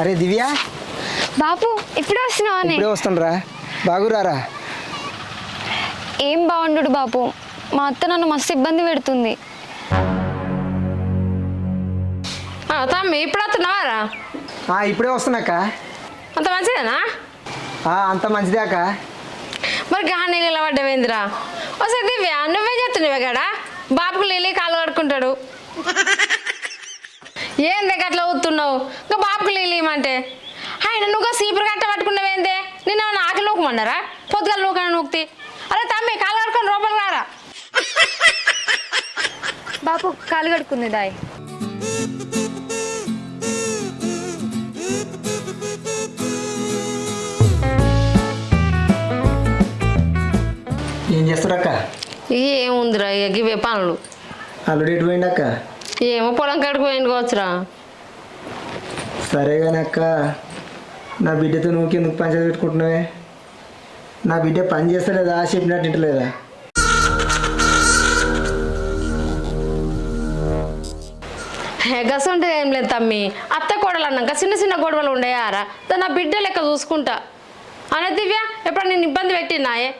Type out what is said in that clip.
అరే దివ్య, బాపు ఇప్పుడే వస్తున్నావా? ఇప్పుడే వస్తుండ్రా. బాగురారా? ఏం బాగుండు బాపు, మా అత్త నన్ను మస్తు ఇబ్బంది పెడుతుంది. తమ్మి ఇప్పుడు వస్తున్నావారా? ఇప్పుడే వస్తున్నాక. అంత మంచిదేనా? అంత మంచిదే అక్క. మరి గా నీళ్ళు ఎలా పడ్డవేందిరా? ఒకసారి దివ్య నువ్వే చెప్తున్నావే కదా, బాబుకు నీళ్ళు కాలు కడుకుంటాడు. ఏం దగ్గర అట్లా ఊతున్నావు? ఇంకా బాబుకు నీళ్ళు ఇవ్వమంటే ఆయన నువ్వు సీపురు గట్ట పట్టుకున్నావేందే? నిన్న ఆకలి నూకమన్నారా? పొద్దుగా నూకని నూక్తి. అరే తమ్మి కాలు కడుకొని రూపాయలు రారా? బాపు కాలు కడుకుంది దాయ్. ఏం చేస్తారక్క? ఏముందిరా ఇక ఇవే పనులు. అల్లుడు ఎటు పోయింది అక్క? ఏమో పొలం కాడికి పోయించుకోవచ్చురా. సరే కానీ అక్క, నా బిడ్డతో నువ్వు ఎందుకు పంచాయతీ పెట్టుకుంటున్నావే? నా బిడ్డ పని చేస్తలేదా, చెప్పినట్టు వింటలేదా? గసంటే ఏం లేదు తమ్మి, అత్త కోడలు అన్నాక చిన్న చిన్న గొడవలు ఉండేయారా? నా బిడ్డ లెక్క చూసుకుంటా. అనే దివ్య ఎప్పుడు నేను ఇబ్బంది పెట్టినాయే?